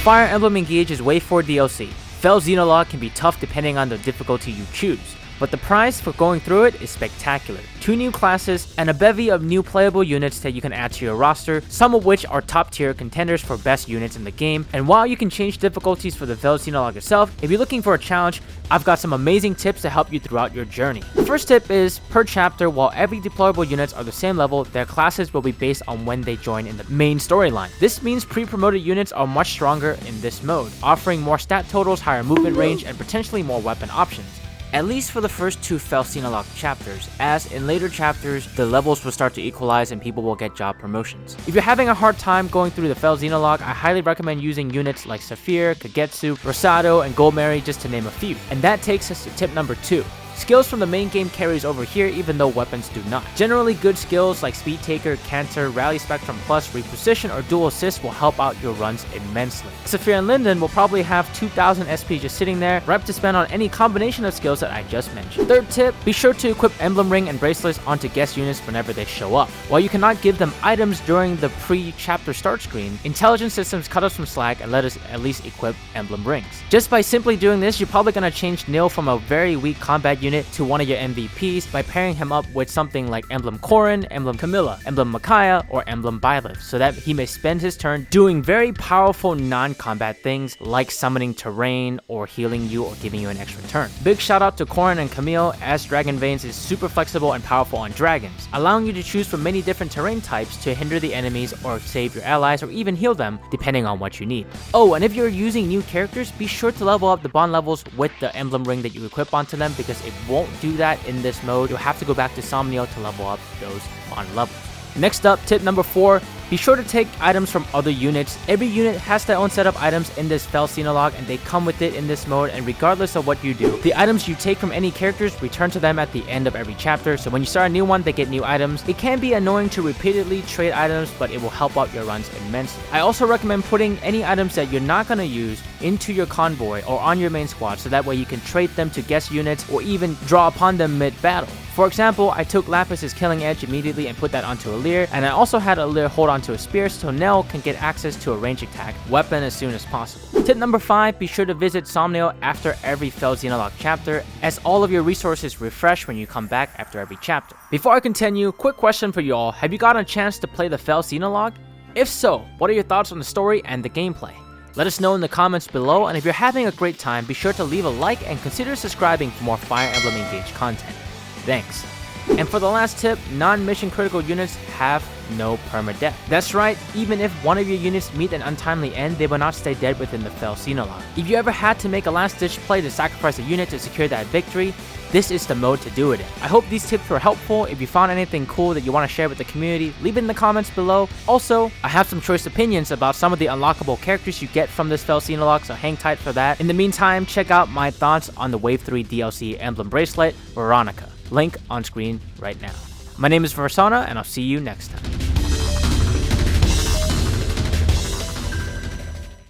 Fire Emblem Engage's Wave 4 DLC. Fell Xenologue can be tough depending on the difficulty you choose, but the prize for going through it is spectacular. 2 new classes, and a bevy of new playable units that you can add to your roster, some of which are top tier contenders for best units in the game. And while you can change difficulties for the Fell Xenologue itself, if you're looking for a challenge, I've got some amazing tips to help you throughout your journey. The first tip is, per chapter, while every deployable units are the same level, their classes will be based on when they join in the main storyline. This means pre-promoted units are much stronger in this mode, offering more stat totals, higher movement range, and potentially more weapon options. At least for the first 2 Fell Xenologue chapters, as in later chapters, the levels will start to equalize and people will get job promotions. If you're having a hard time going through the Fell Xenologue, I highly recommend using units like Saphir, Kagetsu, Rosado, and Goldmary, just to name a few. And that takes us to tip number 2. Skills from the main game carries over here even though weapons do not. Generally, good skills like Speed Taker, Canter, Rally Spectrum Plus, Reposition, or Dual Assist will help out your runs immensely. Saphir and Linden will probably have 2000 SP just sitting there, ripe to spend on any combination of skills that I just mentioned. Third tip, be sure to equip Emblem Ring and Bracelets onto guest units whenever they show up. While you cannot give them items during the pre-chapter start screen, intelligence systems cut us some slack and let us at least equip Emblem Rings. Just by simply doing this, you're probably going to change Nil from a very weak combat unit to one of your MVPs by pairing him up with something like Emblem Corrin, Emblem Camilla, Emblem Micaiah, or Emblem Byleth, so that he may spend his turn doing very powerful non-combat things like summoning terrain or healing you or giving you an extra turn. Big shout out to Corrin and Camille, as Dragon Veins is super flexible and powerful on dragons, allowing you to choose from many different terrain types to hinder the enemies or save your allies or even heal them depending on what you need. Oh, and if you're using new characters, be sure to level up the bond levels with the Emblem Ring that you equip onto them, because it won't do that in this mode. You'll have to go back to Somnio to level up those bond levels. Next up, tip number 4, be sure to take items from other units. Every unit has their own set of items in this Fell Xenologue, and they come with it in this mode, and regardless of what you do, the items you take from any characters return to them at the end of every chapter, so when you start a new one, they get new items. It can be annoying to repeatedly trade items, but it will help out your runs immensely. I also recommend putting any items that you're not going to use into your convoy or on your main squad, so that way you can trade them to guest units or even draw upon them mid-battle. For example, I took Lapis' Killing Edge immediately and put that onto Alir, and I also had Alir hold onto a spear so Nell can get access to a range attack weapon as soon as possible. Tip number 5, be sure to visit Somnio after every Fell Xenologue chapter, as all of your resources refresh when you come back after every chapter. Before I continue, quick question for y'all, have you gotten a chance to play the Fell Xenologue? If so, what are your thoughts on the story and the gameplay? Let us know in the comments below, and if you're having a great time, be sure to leave a like and consider subscribing for more Fire Emblem Engage content. Thanks. And for the last tip, non-mission critical units have no permadeath. That's right, even if one of your units meet an untimely end, they will not stay dead within the Fell Xenologue. If you ever had to make a last-ditch play to sacrifice a unit to secure that victory, this is the mode to do it in. I hope these tips were helpful. If you found anything cool that you want to share with the community, leave it in the comments below. Also, I have some choice opinions about some of the unlockable characters you get from this Fell Xenologue, so hang tight for that. In the meantime, check out my thoughts on the Wave 3 DLC Emblem Bracelet, Veronica. Link on screen right now. My name is Varsona, and I'll see you next time.